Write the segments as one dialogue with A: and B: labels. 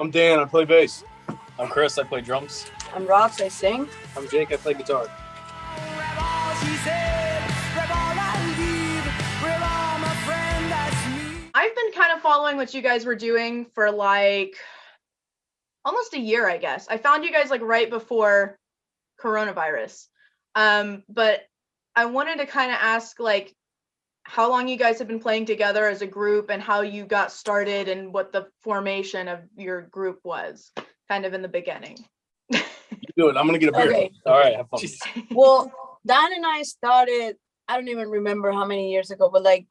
A: I'm Dan, I play bass.
B: I'm Chris, I play drums.
C: I'm Roxx, I sing.
D: I'm Jake, I play guitar.
E: I've been kind of following what you guys were doing for like almost a year, I guess. I found you guys like right before coronavirus. But I wanted to kind of ask like how long you guys have been playing together as a group and how you got started and what the formation of your group was kind of in the beginning.
A: You do it. I'm going to get a beer.
C: Okay.
B: All right, have fun.
C: Well, Dan and I started, I don't even remember how many years ago, but like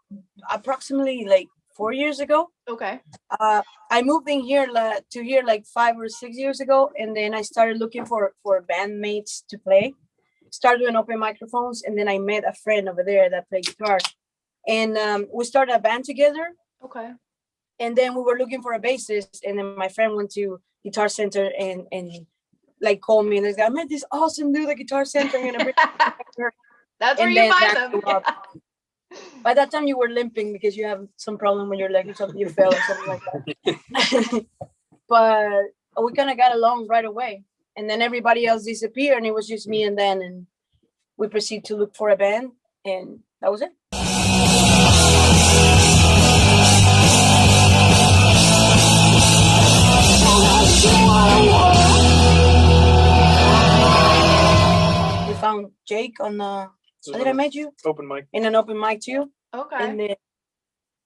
C: approximately like 4 years ago.
E: Okay.
C: I moved in here to here like 5 or 6 years ago, and then I started looking for bandmates to play. Started doing open microphones, and then I met a friend over there that played guitar, and we started a band together.
E: Okay.
C: And then we were looking for a bassist, and then my friend went to Guitar Center and like called me and he's like, I met this awesome dude at Guitar Center. I'm gonna bring
E: That's where you find them. Yeah.
C: By that time you were limping because you have some problem with your leg or something, you fell or something like that. But we kind of got along right away. And then everybody else disappeared and it was just me and Dan, and we proceeded to look for a band, and that was it. We found Jake on the, how did I met you?
D: Open mic.
C: In an open mic too.
E: Okay.
C: And then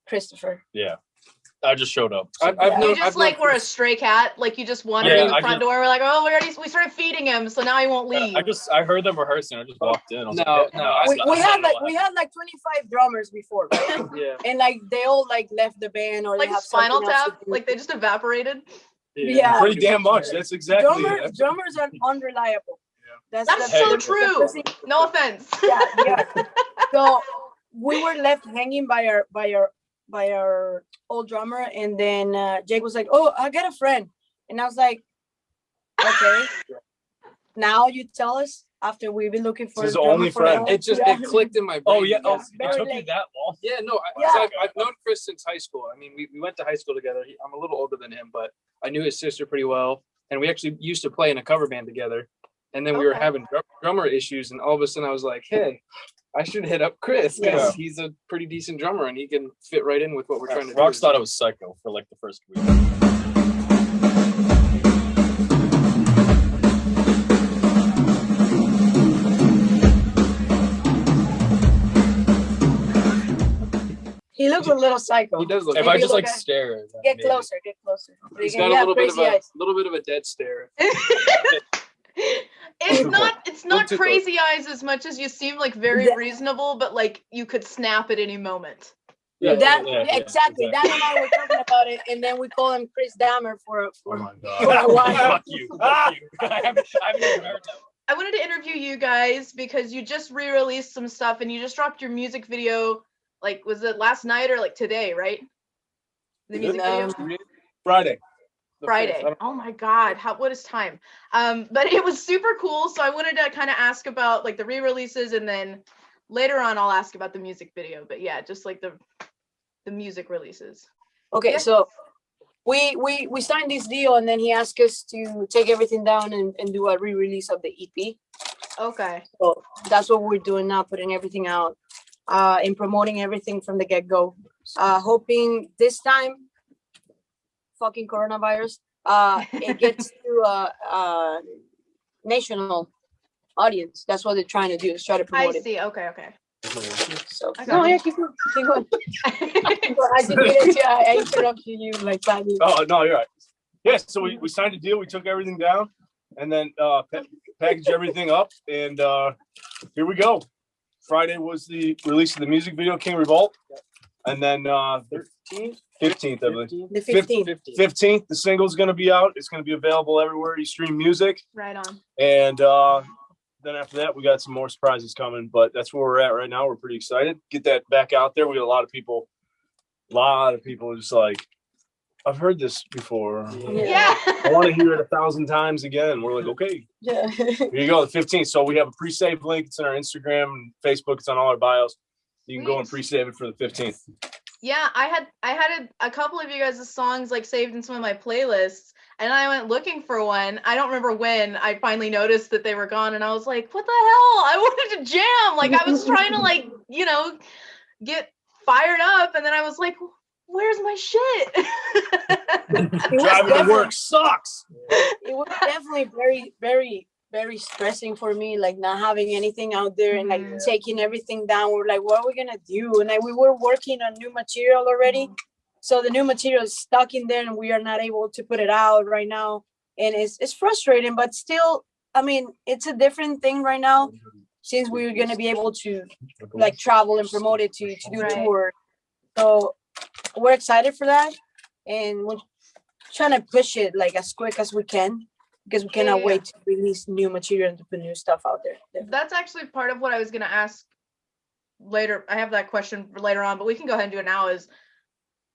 C: Christopher.
B: Yeah, I just showed up. So.
E: You just like were a stray cat, like you just wandered in the front door. We're like, oh, we started feeding him, so now he won't leave.
B: I heard them rehearsing. I just walked in.
C: We had like 25 drummers before, right?
D: Yeah.
C: And like they all like left the band or
E: like
C: they have
E: Spinal
C: something else
E: Tap,
C: to do.
E: like they just evaporated.
C: Yeah.
A: Pretty damn much. That's exactly it.
C: Drummers are unreliable.
A: Yeah.
E: That's so true. No offense.
C: Yeah. So we were left hanging by our old drummer, and then Jake was like, "Oh, I got a friend," and I was like, "Okay." Now you tell us after we've been looking for
A: his only friend.
D: It clicked in my brain.
B: Oh yeah, it
C: very
B: took you
C: late.
B: that long.
D: Yeah, no, I've known Chris since high school. I mean, we went to high school together. I'm a little older than him, but I knew his sister pretty well, and we actually used to play in a cover band together. And then we were having drummer issues, and all of a sudden I was like, hey, I should hit up Chris because he's a pretty decent drummer and he can fit right in with what we're trying to do.
B: Roxx thought it was psycho for like the first week.
C: He looks a little psycho.
D: He does look.
B: If I just like stare,
C: Get closer.
D: He's got a little bit of a dead stare.
E: It's not crazy eyes as much as you seem like very reasonable, but like you could snap at any moment.
C: Yeah, exactly. Dan and I were talking about it, and then we call him Chris Dahmer for
A: Oh my
C: a while.
B: Fuck you. I haven't even heard that.
E: I wanted to interview you guys because you just re-released some stuff and you just dropped your music video. Like, was it last night or like today, right? The music video?
A: Friday.
E: Oh my God. What is time? But it was super cool. So I wanted to kind of ask about like the re-releases, and then later on I'll ask about the music video. But yeah, just like the music releases.
C: Okay, so we signed this deal, and then he asked us to take everything down and do a re-release of the EP.
E: Okay.
C: So that's what we're doing now, putting everything out and promoting everything from the get-go. Hoping this time, fucking coronavirus, it gets to a national audience. That's what they're trying to do, is try to promote it.
E: I see. Okay.
C: So keep going. I interrupted you like 5 minutes.
A: Oh, no, you're right. Yeah, so we signed a deal. We took everything down and then packaged everything up. And here we go. Friday was the release of the music video, King Revolt. And then 15th, I believe.
C: The 15th.
A: 15th, the single's going to be out. It's going to be available everywhere you stream music.
E: Right on.
A: And then after that, we got some more surprises coming. But that's where we're at right now. We're pretty excited. Get that back out there. We got a lot of people just like, I've heard this before.
E: Yeah.
A: I want to hear it 1,000 times again. We're like, okay.
C: Yeah.
A: Here you go, the 15th. So we have a pre-saved link. It's in our Instagram and Facebook. It's on all our bios. You can go and pre-save it for the 15th.
E: Yeah, I had a couple of you guys' songs like saved in some of my playlists, and I went looking for one. I don't remember when I finally noticed that they were gone, and I was like, what the hell? I wanted to jam. Like, I was trying to, like, you know, get fired up, and then I was like, where's my shit?
A: Driving to work sucks.
C: It was definitely very, very, very stressing for me, like not having anything out there and like taking everything down. We're like, what are we gonna do? And like we were working on new material already, so the new material is stuck in there, and we are not able to put it out right now. And it's frustrating, but still, I mean, it's a different thing right now since we're gonna be able to like travel and promote it to do a tour. So we're excited for that, and we're trying to push it like as quick as we can because we cannot wait to release new material and to put new stuff out there.
E: That's actually part of what I was going to ask later. I have that question later on, but we can go ahead and do it now. Is,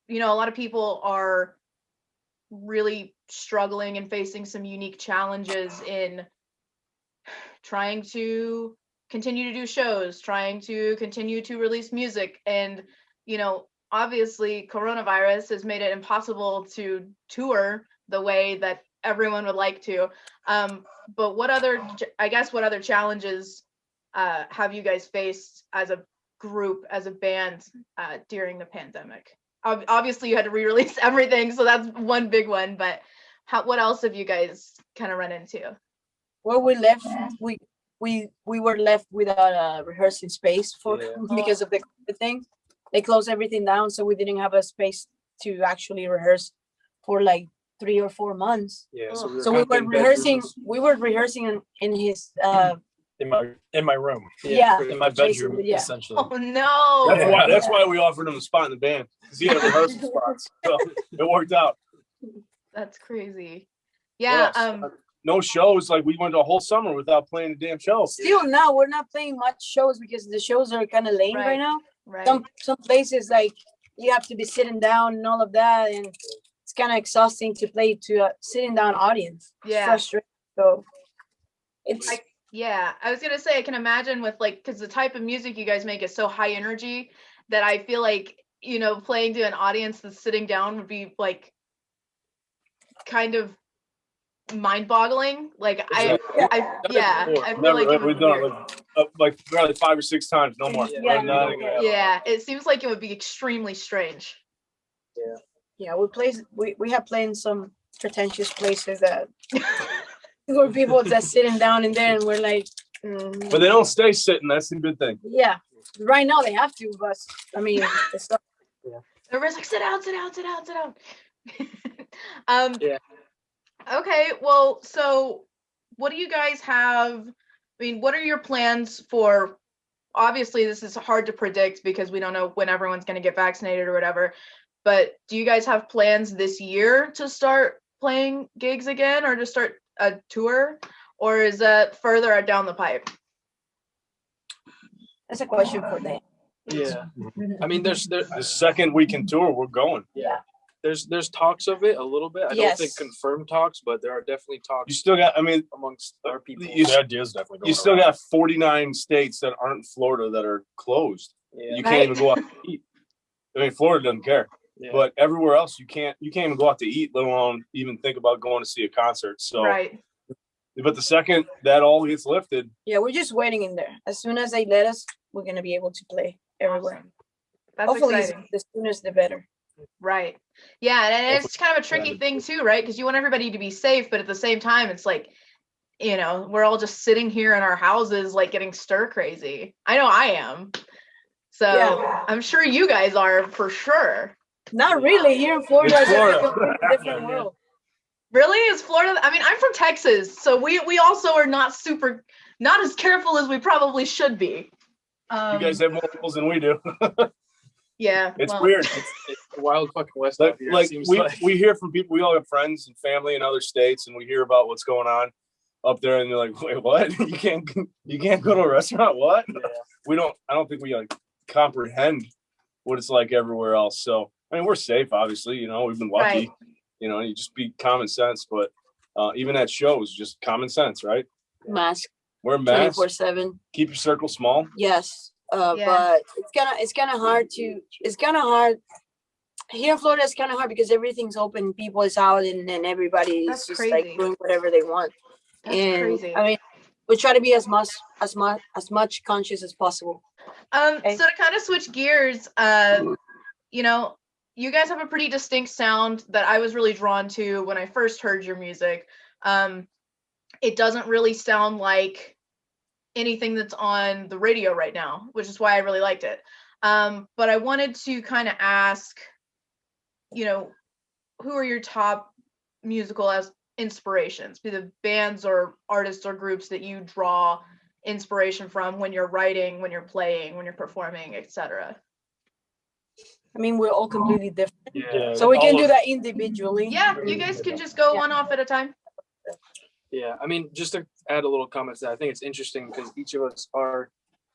E: you know, a lot of people are really struggling and facing some unique challenges in trying to continue to do shows, trying to continue to release music. And, you know, obviously coronavirus has made it impossible to tour the way that everyone would like to. But what other challenges have you guys faced as a group, as a band, during the pandemic? Obviously you had to re-release everything, so that's one big one, but what else have you guys kind of run into?
C: Well, we were left without a rehearsing space because of the thing. They closed everything down, so we didn't have a space to actually rehearse for like 3 or 4 months.
B: Yeah.
C: So we were rehearsing. We were rehearsing in his
B: in my room.
C: Yeah.
B: In my bedroom,
C: Yeah.
B: essentially.
E: Oh no.
A: That's why we offered him a spot in the band, because he had rehearsal spots. So it worked out.
E: That's crazy. Yeah.
A: No shows. Like we went a whole summer without playing a damn show.
C: Still now we're not playing much shows because the shows are kind of lame right now.
E: Right.
C: Some places like you have to be sitting down and all of that, and it's kind of exhausting to play to a sitting down audience.
E: Yeah.
C: It's frustrating. So it's
E: I was gonna say I can imagine with like, because the type of music you guys make is so high energy that I feel like, you know, playing to an audience that's sitting down would be like kind of mind-boggling. Like I feel like it would
A: we've
E: be
A: done
E: weird.
A: it like probably 5 or 6 times, no more.
E: Yeah, it seems like it would be extremely strange.
C: Yeah, we have played in some pretentious places that where people just sitting down in there, and we're like,
A: But they don't stay sitting. That's the good thing.
C: yeah. Right now they have to, but I mean, it's not.
E: Everybody's like, sit down, sit down, sit down, sit down. Okay, well, so what do you guys have? I mean, what are your plans for? Obviously, this is hard to predict because we don't know when everyone's going to get vaccinated or whatever. But do you guys have plans this year to start playing gigs again, or to start a tour, or is that further down the pipe?
C: That's a question for them.
D: Yeah. I mean, there's
A: The second we can tour, we're going.
C: Yeah.
D: there's talks of it a little bit. I don't think confirmed talks, but there are definitely talks.
A: You still got, I mean,
D: amongst our people.
B: The idea is definitely going
A: you still
B: around.
A: got 49 states that aren't Florida that are closed.
D: Yeah.
A: You can't even go out to eat. I mean, Florida doesn't care,
D: Yeah.
A: but everywhere else you can't even go out to eat, let alone even think about going to see a concert. So,
E: Right.
A: but the second that all gets lifted,
C: Yeah, we're just waiting in there. As soon as they let us, we're gonna be able to play everywhere.
E: Awesome. That's
C: Hopefully,
E: exciting.
C: the sooner the better.
E: Right. Yeah, and it's kind of a tricky thing too, right? Because you want everybody to be safe, but at the same time, it's like, you know, we're all just sitting here in our houses, like getting stir crazy. I know I am. So
C: Yeah.
E: I'm sure you guys are for sure.
C: Not really. Here in Florida,
A: In
C: it's
A: Florida.
C: a completely different world.
E: Really? Is Florida? I mean, I'm from Texas, so we also are not as careful as we probably should be.
A: you guys have more rules than we do.
E: Yeah.
A: It's
E: well,
A: weird.
D: It's the wild fucking west
A: Like,
D: out here.
A: like
D: it seems
A: we hear from people. We all have friends and family in other states, and we hear about what's going on up there, and they're like, "Wait, what? You can't go to a restaurant? What?" We don't. I don't think we like comprehend what it's like everywhere else. So I mean, we're safe, obviously. You know, we've been lucky.
E: Right.
A: You know, you just be common sense. But even at shows, just common sense, right?
C: Mask
A: Wear masks.
C: 24/7.
A: Keep your circle small.
C: Yes.
E: Yeah.
C: But it's kind of hard Here in Florida, it's kind of hard because everything's open, people is out, and then everybody is
E: That's
C: just
E: crazy.
C: like doing whatever they want.
E: That's
C: And
E: crazy.
C: I mean, we try to be as much conscious as possible. Okay.
E: So to kind of switch gears, you know, you guys have a pretty distinct sound that I was really drawn to when I first heard your music. It doesn't really sound like anything that's on the radio right now, which is why I really liked it. But I wanted to kind of ask, you know, who are your top musical as inspirations, be the bands or artists or groups that you draw inspiration from when you're writing, when you're playing, when you're performing, etc.
C: I mean, we're all completely different,
B: Yeah.
C: so we can do that individually.
E: Yeah, you guys can just go one off at a time.
D: Yeah, I mean, just to add a little comment to that, I think it's interesting because each of us are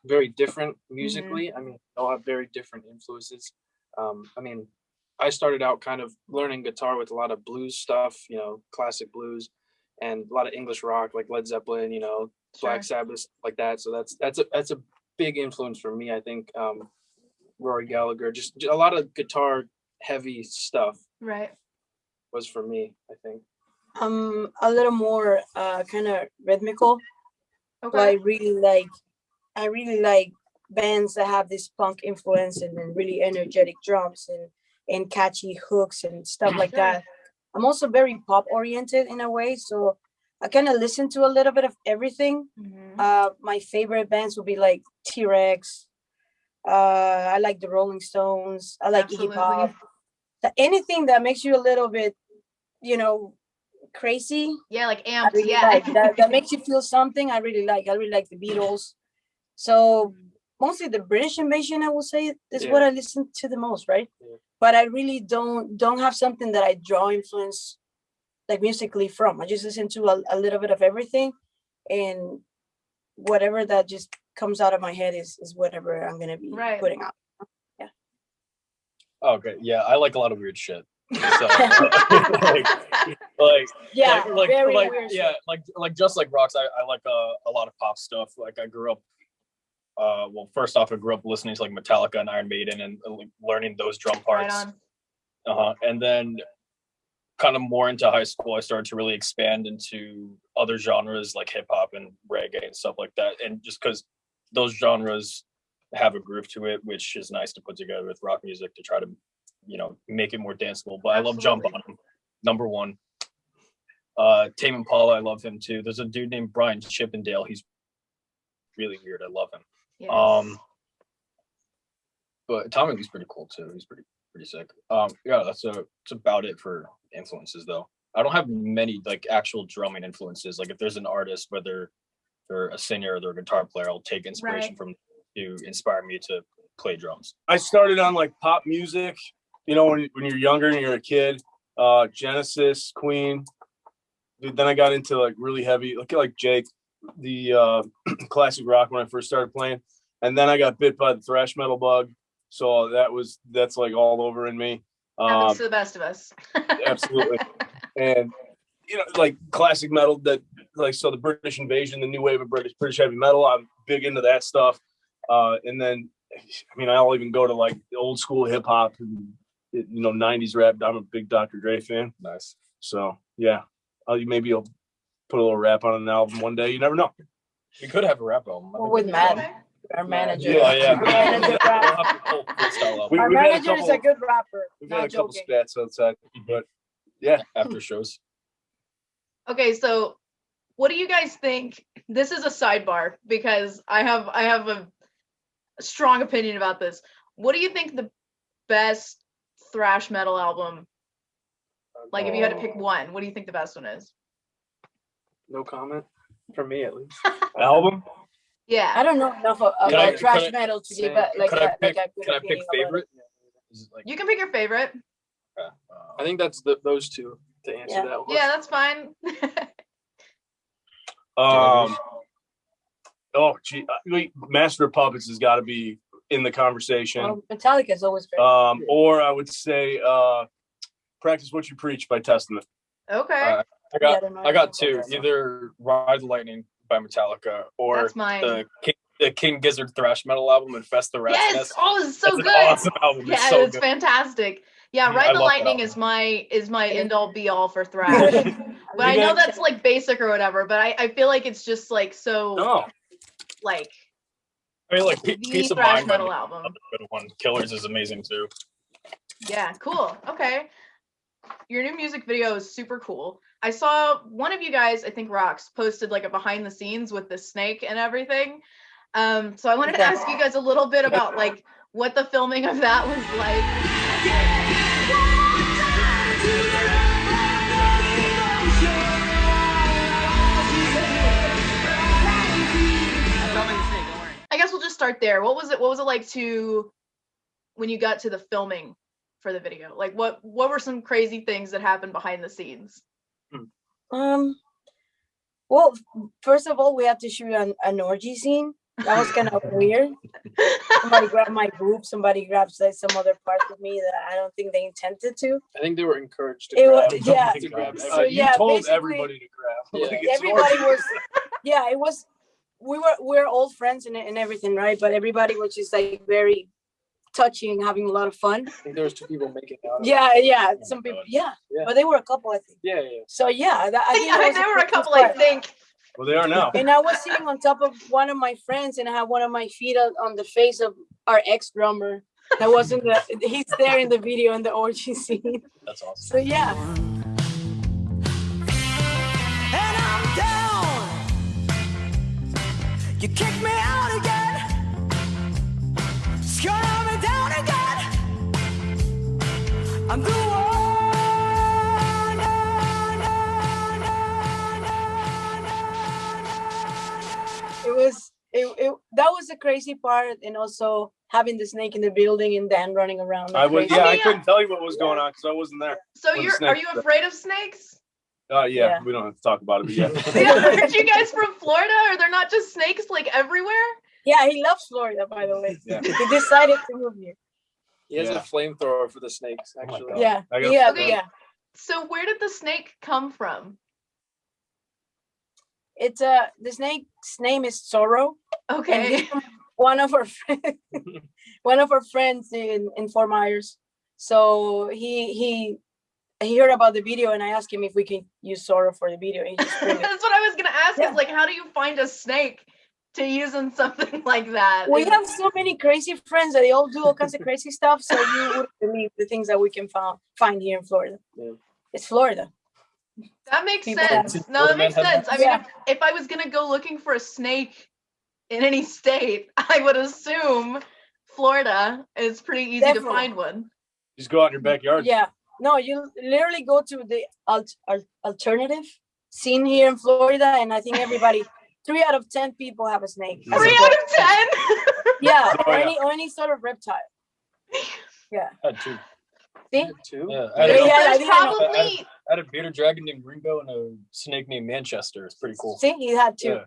D: very different musically. I mean, we all have very different influences. I mean, I started out kind of learning guitar with a lot of blues stuff, you know, classic blues, and a lot of English rock like Led Zeppelin, you know, Black Sabbath, like that. So that's a big influence for me. I think Rory Gallagher, just a lot of guitar heavy stuff,
E: Right.
D: was for me, I think.
C: A little more kind of rhythmical.
E: Okay.
C: But I really like bands that have this punk influence and then really energetic drums and catchy hooks and stuff like that. I'm also very pop oriented in a way, so I kind of listen to a little bit of everything. My favorite bands would be like T-Rex. I like the Rolling Stones. I like hip hop. Anything that makes you a little bit, you know, crazy.
E: Yeah, like
C: I
E: amped.
C: really
E: Yeah.
C: like that makes you feel something. I really like the Beatles. So mostly the British invasion, I will say, is what I listen to the most, right?
D: Yeah.
C: But I really don't have something that I draw influence like musically from. I just listen to a little bit of everything, and whatever that just comes out of my head is whatever I'm gonna be putting out. Yeah.
B: Okay. Yeah, I like a lot of weird shit. So,
C: yeah, very
B: like
C: weird
B: yeah,
C: shit.
B: like just like Roxx, I like a lot of pop stuff. Like I grew up. Well, first off, I grew up listening to like Metallica and Iron Maiden and like, learning those drum parts.
E: Right on.
B: And then kind of more into high school, I started to really expand into other genres like hip hop and reggae and stuff like that. And just because those genres have a groove to it, which is nice to put together with rock music to try to, you know, make it more danceable. But I love Jump On 'Em, number one. Tame Impala, I love him too. There's a dude named Brian Chippendale. He's really weird. I love him.
E: Yes.
B: But Tommy Lee's pretty cool too. He's pretty sick. Yeah, that's about it for influences though. I don't have many like actual drumming influences. Like if there's an artist, whether they're a singer or they're a guitar player, I'll take inspiration from to inspire me to play drums.
A: I started on like pop music, you know, when you're younger and you're a kid, Genesis, Queen. Then I got into like really heavy, like Jake, the classic rock when I first started playing. And then I got bit by the thrash metal bug. So that's like all over in me.
E: Happens to the best of us.
A: Absolutely. And, you know, like classic metal that like, so the British invasion, the new wave of British heavy metal, I'm big into that stuff. And then, I mean, I'll even go to like the old school hip hop and, you know, 90s rap. I'm a big Dr. Dre fan.
B: Nice.
A: So yeah, maybe I'll put a little rap on an album one day. You never know.
B: We could have a rap album.
C: Well, with Matt, our manager.
A: Yeah.
C: Our manager, our manager is a good rapper.
A: We've
C: Not
A: had a couple
C: joking.
A: spats outside, but yeah,
B: after shows.
E: Okay, so what do you guys think? This is a sidebar because I have a strong opinion about this. What do you think the best thrash metal album? Like, if you had to pick one, what do you think the best one is?
D: No comment for me, at least.
A: album.
E: Yeah,
C: I don't know enough about thrash metal to give a like a good
B: Can I pick favorite?
E: You can pick your favorite.
D: I think that's those two to answer that one.
E: Yeah, that's fine.
A: Oh, gee, Master of Puppets has got to be in the conversation.
C: Well, Metallica is always great.
A: Or I would say Practice What You Preach by Testament.
E: Okay.
B: I got two. Either Ride the Lightning by Metallica or
E: That's mine.
B: the King Gizzard thrash metal album, Infest the Rat's
E: Yes.
B: Nest.
E: Oh, it's so
B: That's
E: good.
B: an awesome album.
E: Yeah,
B: it's so
E: it's
B: good.
E: fantastic. Yeah,
B: I
E: Ride the
B: love
E: Lightning
B: that
E: is my end all be all for thrash. But I know that's like basic or whatever, but I feel like it's just like so
A: No.
E: like
B: I mean, like
E: the
B: Peace of
E: thrash
B: Mind,
E: metal
B: another
E: album.
B: good one. Killers is amazing too.
E: Yeah, cool. Okay. Your new music video is super cool. I saw one of you guys, I think Roxx, posted like a behind the scenes with the snake and everything. So I wanted to ask you guys a little bit about like what the filming of that was like. I guess we'll just start there. What was it like to when you got to the filming for the video? Like what were some crazy things that happened behind the scenes?
C: Well, first of all, we had to shoot an orgy scene. That was kind of weird. Somebody grabbed my boob. Somebody grabbed like some other parts of me that I don't think they intended to.
D: I think they were encouraged to
C: It
D: grab.
C: was, yeah.
D: To grab
C: So,
A: You
C: yeah,
A: told
C: basically,
A: everybody to grab.
D: Yeah.
A: Like, it's an
C: Everybody
A: orgy.
C: was, yeah, it was. We're old friends and everything, right? But everybody was just like very touchy and having a lot of fun.
D: I think there was 2 people making out.
C: Yeah. Some people, yeah. But they were a couple, I think.
D: Yeah.
C: So yeah, I think that was
E: there were a couple,
C: part.
E: I think.
A: Well, they are now.
C: And I was sitting on top of one of my friends, and I had one of my feet on the face of our ex drummer. That wasn't he's there in the video in the orgy scene.
B: That's awesome.
C: So yeah.
F: And I'm down. You kick me out again. Scare me down again. I'm the one.
C: That was the crazy part, and also having the snake in the building and Dan running around.
A: I was,
C: crazy.
A: I couldn't tell you what was going on because I wasn't there.
E: So
A: When the
E: are
A: snake-
E: you afraid of snakes?
C: Yeah.
A: We don't have to talk about it, but yeah.
E: Yeah, aren't you guys from Florida? Are there not just snakes like everywhere?
C: Yeah, he loves Florida, by the way.
A: Yeah.
C: He decided to move here.
D: He has
A: Yeah.
D: a flamethrower for the snakes, actually.
B: God.
C: Yeah,
A: I got-
C: yeah,
E: Okay.
C: yeah.
E: So where did the snake come from?
C: It's the snake's name is Zorro. And
E: Okay.
C: he's from one of our friends in Fort Myers. So he heard about the video, and I asked him if we can use Zorro for the video. He just
E: That's what I was gonna ask.
C: Yeah.
E: Is like, how do you find a snake to use in something like that?
C: we have so many crazy friends that they all do all kinds of crazy stuff. So you wouldn't believe the things that we can find here in Florida.
D: Yeah.
C: It's Florida.
E: That makes
C: People-
E: sense. No, that makes
B: Florida man
E: sense. I mean,
C: Yeah.
E: if I was gonna go looking for a snake in any state, I would assume Florida is pretty easy
C: Definitely.
E: to find one.
A: Just go out in your backyard.
C: Yeah. No, you literally go to the alternative scene here in Florida, and I think everybody, 3 out of 10 people have a snake. as a
E: 3
C: pet.
E: out of 10.
C: Yeah,
A: Oh,
C: or
A: yeah.
C: any sort of reptile.
B: I had 2.
C: See?
D: 2?
B: Yeah,
C: Yeah,
B: I had,
C: yeah. I
E: There's
C: think I know.
E: probably
B: I had a bearded dragon named Ringo and a snake named Manchester. It's pretty cool.
C: See, he had 2.
B: Yeah.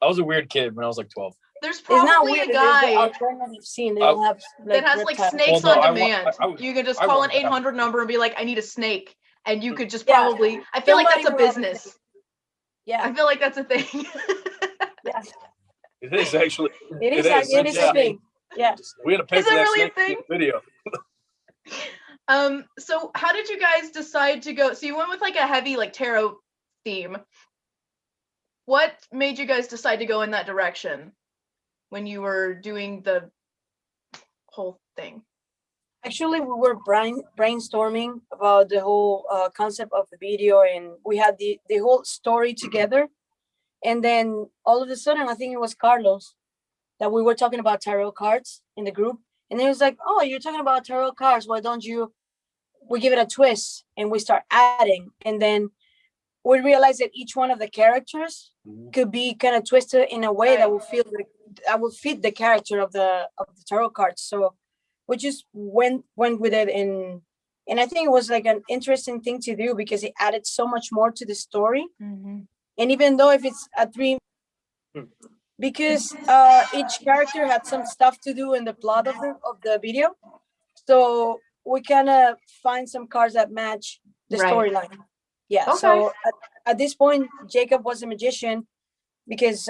B: I was a weird kid when I was like 12.
E: there's
C: It's not
E: probably
C: weird.
E: a
C: There's the
E: guy
C: alternative scene. They don't have
E: that has like
C: reptiles.
E: snakes
B: Well, no,
E: on
B: I wa-
E: demand.
B: I was-
E: You can just
B: I
E: call an
B: wanted to have-
E: 800 number and be like, I need a snake. And you could just
C: Yeah.
E: probably, I feel like that's a
C: Somebody will have a
E: business.
C: snake. Yeah,
E: I feel like that's a thing.
C: yeah.
A: It is actually.
C: It is.
A: is,
C: It is
A: yeah.
C: a thing. Yeah.
A: We had to pay
E: Is
A: for
E: it
A: that
E: really a
A: snake in
E: thing?
A: the video.
E: So how did you guys decide to go? So you went with like a heavy like tarot theme. What made you guys decide to go in that direction when you were doing the whole thing?
C: Actually, we were brainstorming about the whole concept of the video, and we had the whole story together. And then all of a sudden, I think it was Carlos that we were talking about tarot cards in the group. And he was like, "Oh, you're talking about tarot cards. Why don't we give it a twist?" And we start adding. And then we realized that each one of the characters could be kind of twisted in a way that will will fit the character of the tarot cards. So we just went with it, and I think it was like an interesting thing to do because it added so much more to the story. And even though if it's a dream, because each character had some stuff to do in the plot of the video, so we kind of find some cards that match the
E: Right.
C: storyline. Yeah.
E: Okay.
C: So at this point, Jacob was a magician because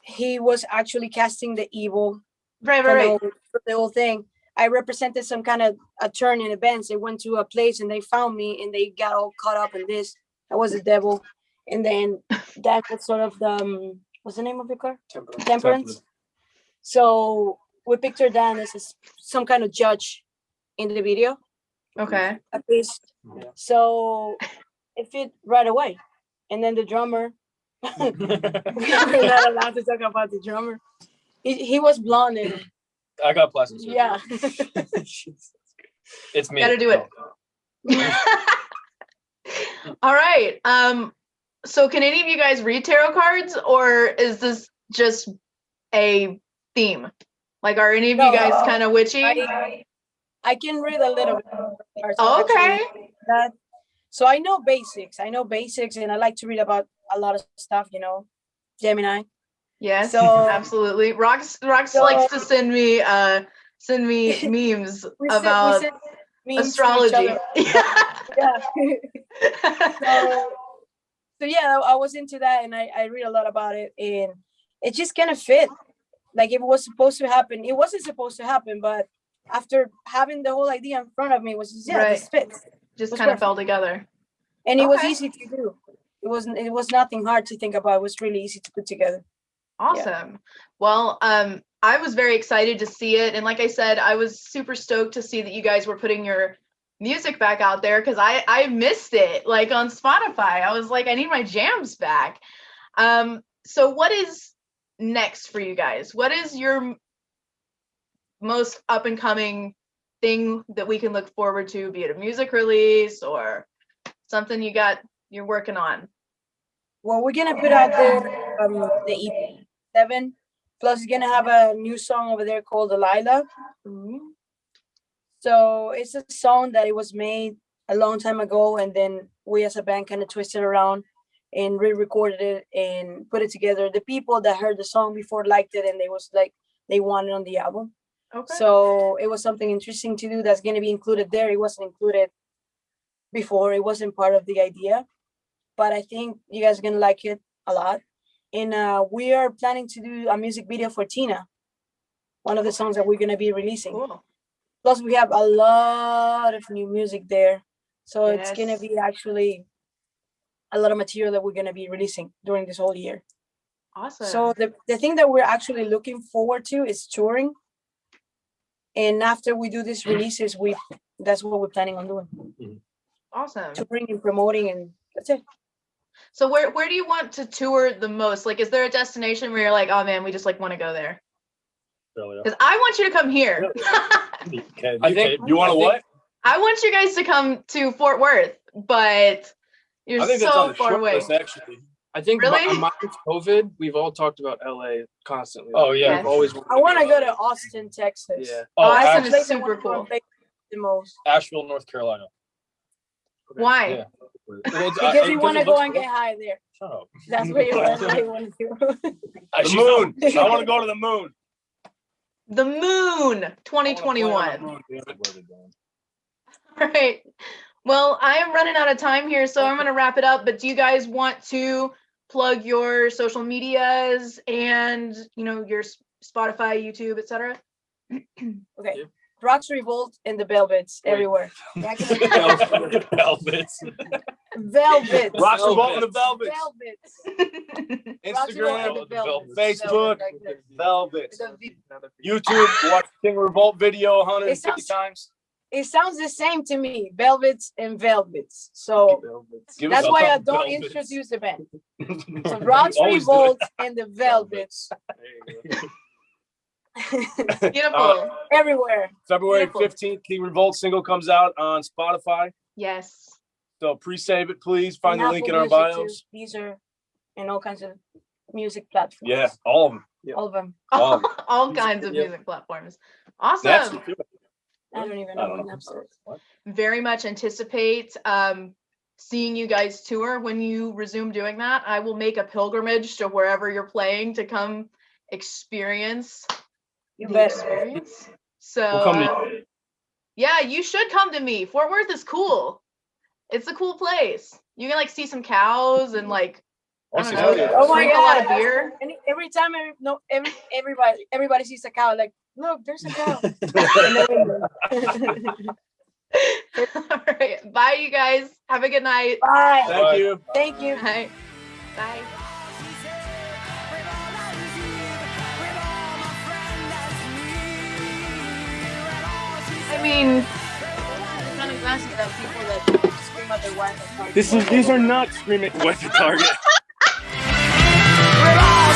C: he was actually casting the evil
E: Right,
C: from
E: right, right.
C: the whole thing. I represented some kind of a turn in events. They went to a place and they found me and they got all caught up in this. I was the devil. And then that was sort of the, what's the name of your car? Temperance. So we pictured Dan as some kind of judge in the video.
E: Okay.
C: At least. So it fit right away. And then the drummer, we're not allowed to talk about the drummer. He was blonde and
B: I got plastic surgery.
C: yeah.
B: It's me.
E: Gotta do it. All right. So can any of you guys read tarot cards, or is this just a theme? Like, are any of you guys kind of witchy?
C: I can read a little bit.
E: Okay.
C: So I know basics. And I like to read about a lot of stuff, Gemini.
E: Yes,
C: So-
E: absolutely. Roxx likes to send me memes about
C: send memes to each
E: astrology.
C: other. Yeah. So yeah, I was into that and I read a lot about it and it just kind of fit. Like if it was supposed to happen, it wasn't supposed to happen, but after having the whole idea in front of me, was just, this fits.
E: Just
C: was
E: kind of
C: perfect.
E: fell together.
C: And it was
E: Okay.
C: easy to do. It was nothing hard to think about. It was really easy to put together.
E: Awesome. Well, I was very excited to see it. And like I said, I was super stoked to see that you guys were putting your music back out there because I missed it like on Spotify. I was like, I need my jams back. So what is next for you guys? What is your most up and coming thing that we can look forward to, be it a music release or something you're working on?
C: Well, we're gonna put out there the EP 7. Plus, we're gonna have a new song over there called Delilah. So it's a song that it was made a long time ago, and then we as a band kind of twisted around and re-recorded it and put it together. The people that heard the song before liked it, and they wanted it on the album.
E: Okay.
C: So it was something interesting to do that's gonna be included there. It wasn't included before. It wasn't part of the idea, but I think you guys are gonna like it a lot. And we are planning to do a music video for Tina, one of the songs that we're gonna be releasing.
E: Cool.
C: Plus, we have a lot of new music there, so it's gonna
E: Yes.
C: be actually a lot of material that we're gonna be releasing during this whole year.
E: Awesome.
C: So the thing that we're actually looking forward to is touring. And after we do these releases, that's what we're planning on doing.
E: Awesome.
C: Touring and promoting, and that's it.
E: So where do you want to tour the most? Like, is there a destination where you're like, oh man, we just like want to go there? Because I want you to come here.
A: I think you want to what?
E: I want you guys to come to Fort Worth, but you're
A: I think that's on
E: so
A: the
E: far
A: short
E: away.
A: list, actually.
D: I think
E: Really?
D: minus COVID, we've all talked about LA constantly.
B: Oh, yeah.
D: We've always
C: I want to go to Austin, Texas.
D: Yeah.
B: Oh,
E: Austin
C: Place
E: is
C: I
E: super
C: wanna go
E: cool.
C: and play the most.
B: Asheville, North Carolina.
E: Why?
B: Yeah.
C: Because we want to go and get high there.
B: Shut up.
C: That's what you want to do.
A: The moon. I want to go to the moon.
E: The moon 2021. All right. Well, I am running out of time here, so I'm going to wrap it up. But do you guys want to plug your social medias and, your Spotify, YouTube, etc.?
C: Okay. Roxx Revolt and the Velvets everywhere.
B: Velvets.
C: Velvets.
A: Roxx Revolt and the Velvets.
C: Velvets.
A: Instagram,
B: Velvets.
A: Facebook,
C: Like that.
A: Velvets.
C: The V-
A: YouTube, watch King Revolt video 150 times.
C: It sounds the same to me. Velvets and Velvets. So
A: Give us
C: that's
A: a
C: why I
A: thumbs
C: don't
B: Velvets.
C: introduce the band. So
A: up.
C: Roxx
A: Always do
C: Revolt and the Velvets.
E: Beautiful.
C: Everywhere.
A: February
E: Beautiful.
A: 15th, King Revolt single comes out on Spotify.
E: Yes.
A: So pre-save it, please. Find the
C: And
A: link in
C: Apple
A: our
C: Music too.
A: bios.
C: These are and all kinds of music platforms.
A: Yeah, all of them.
C: All of them.
A: Wow.
E: All kinds of
A: Yep.
E: music platforms. Awesome.
A: Napster, too.
C: I don't even
A: I
C: know
A: don't
C: what Napster is.
E: Very much anticipate seeing you guys tour when you resume doing that. I will make a pilgrimage to wherever you're playing to come experience
C: You
E: the
C: bet.
E: experience. So
A: We'll come to you.
E: yeah, you should come to me. Fort Worth is cool. It's a cool place. You can like see some cows and like I don't know,
A: Yeah.
C: Oh my
E: drink a lot of
C: God.
E: beer.
C: Every time everybody sees a cow, like Look, there's a girl. In the window.
E: All right. Bye, you guys. Have a good night.
C: Bye.
A: Thank you.
C: Thank you.
E: Bye. Bye. I mean, kind of glasses that people that scream at their wife.
A: These are not screaming at the target.
F: We're all